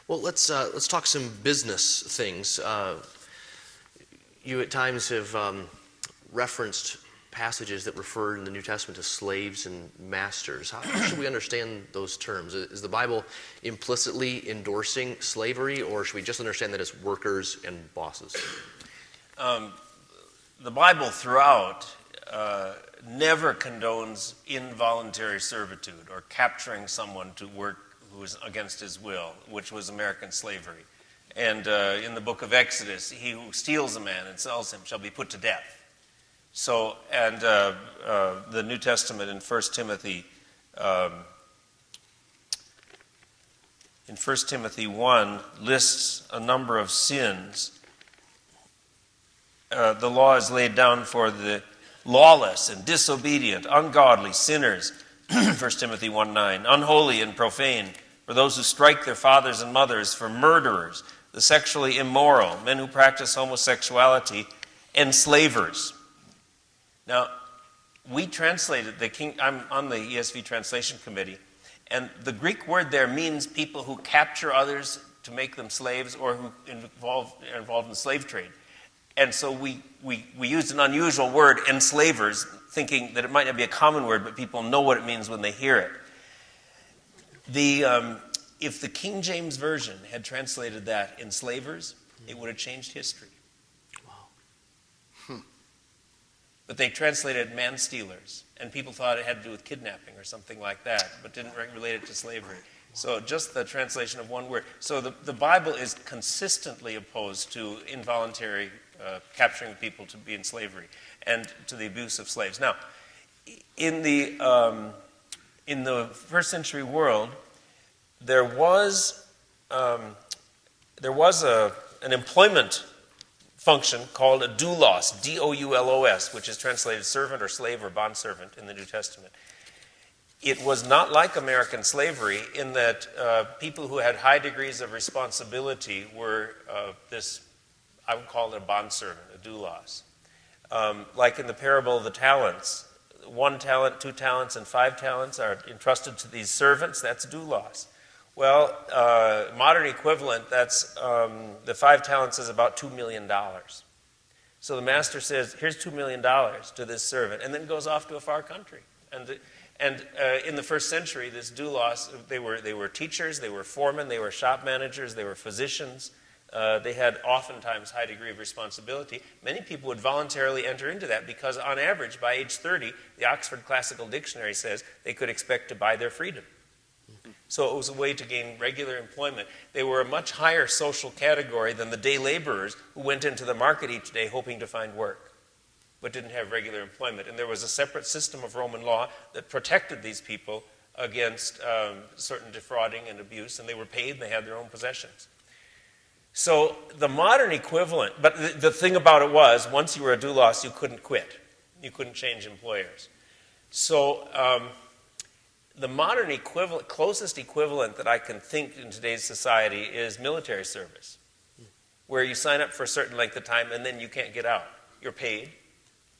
Well, let's talk some business things. You at times have referenced passages that refer in the New Testament to slaves and masters. How should we understand those terms? Is the Bible implicitly endorsing slavery, or should we just understand that as workers and bosses? The Bible throughout never condones involuntary servitude or capturing someone to work who is against his will, which was American slavery. And in the book of Exodus, he who steals a man and sells him shall be put to death. So, and the New Testament in 1 Timothy, in 1 Timothy 1 lists a number of sins. The law is laid down for the lawless and disobedient, ungodly, sinners, 1 Timothy 1:9, unholy and profane, for those who strike their fathers and mothers, for murderers, the sexually immoral, men who practice homosexuality, enslavers. Now, we translated I'm on the ESV translation committee, and the Greek word there means people who capture others to make them slaves or who are involved in the slave trade. And so we used an unusual word, enslavers, thinking that it might not be a common word, but people know what it means when they hear it. If the King James Version had translated that enslavers, it would have changed history. Wow. But they translated man-stealers, and people thought it had to do with kidnapping or something like that, but didn't relate it to slavery. So just the translation of one word. So the Bible is consistently opposed to involuntary capturing people to be in slavery and to the abuse of slaves. Now, in the first century world, there was an employment function called a doulos, D-O-U-L-O-S, which is translated servant or slave or bondservant in the New Testament. It was not like American slavery in that people who had high degrees of responsibility were I would call it a bondservant, a doulos. Like in the parable of the talents, 1 talent, 2 talents, and 5 talents are entrusted to these servants. That's doulos. Well, modern equivalent, that's the 5 talents is about $2 million. So the master says, here's $2 million to this servant, and then goes off to a far country. And in the first century, this doulos, they were teachers, they were foremen, they were shop managers, they were physicians. They had oftentimes high degree of responsibility. Many people would voluntarily enter into that because on average, by age 30, the Oxford Classical Dictionary says they could expect to buy their freedom. So it was a way to gain regular employment. They were a much higher social category than the day laborers who went into the market each day hoping to find work, but didn't have regular employment. And there was a separate system of Roman law that protected these people against certain defrauding and abuse, and they were paid and they had their own possessions. So the modern equivalent, but the thing about it was, once you were a doulos, you couldn't quit. You couldn't change employers. So the modern equivalent, closest equivalent that I can think in today's society is military service, where you sign up for a certain length of time and then you can't get out. You're paid.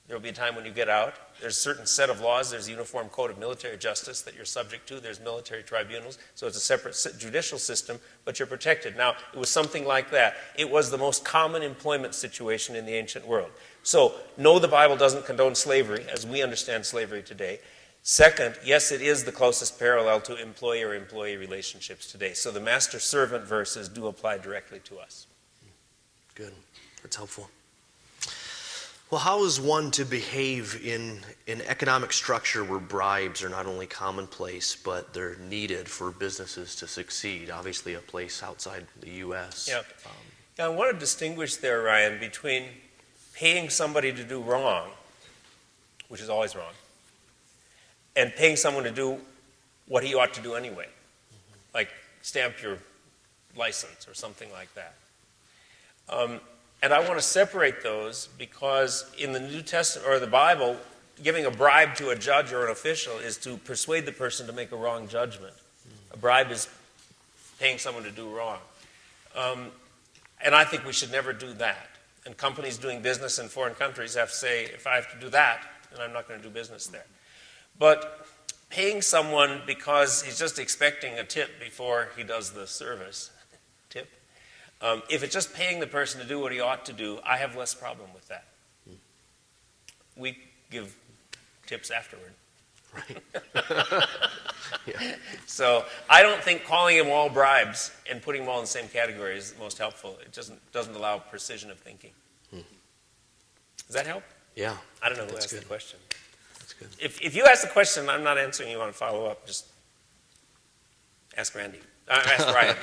There will be a time when you get out. There's a certain set of laws. There's a uniform code of military justice that you're subject to. There's military tribunals. So it's a separate judicial system, but you're protected. Now, it was something like that. It was the most common employment situation in the ancient world. So, no, the Bible doesn't condone slavery as we understand slavery today. Second, yes, it is the closest parallel to employer-employee relationships today. So the master-servant verses do apply directly to us. Good. That's helpful. Well, how is one to behave in an economic structure where bribes are not only commonplace, but they're needed for businesses to succeed? Obviously, a place outside the U.S. Yeah. I want to distinguish there, Ryan, between paying somebody to do wrong, which is always wrong, and paying someone to do what he ought to do anyway, like stamp your license or something like that. And I want to separate those because in the New Testament or the Bible, giving a bribe to a judge or an official is to persuade the person to make a wrong judgment. A bribe is paying someone to do wrong. And I think we should never do that. And companies doing business in foreign countries have to say, if I have to do that, then I'm not going to do business there. But paying someone because he's just expecting a tip before he does the service tip. If it's just paying the person to do what he ought to do, I have less problem with that. We give tips afterward. Right. Yeah. So I don't think calling them all bribes and putting them all in the same category is the most helpful. It doesn't allow precision of thinking. Does that help? Yeah. I don't know who That's asked good. the question. That's good. If you ask the question, I'm not answering, you want to follow up, just ask Randy. Ask Ryan.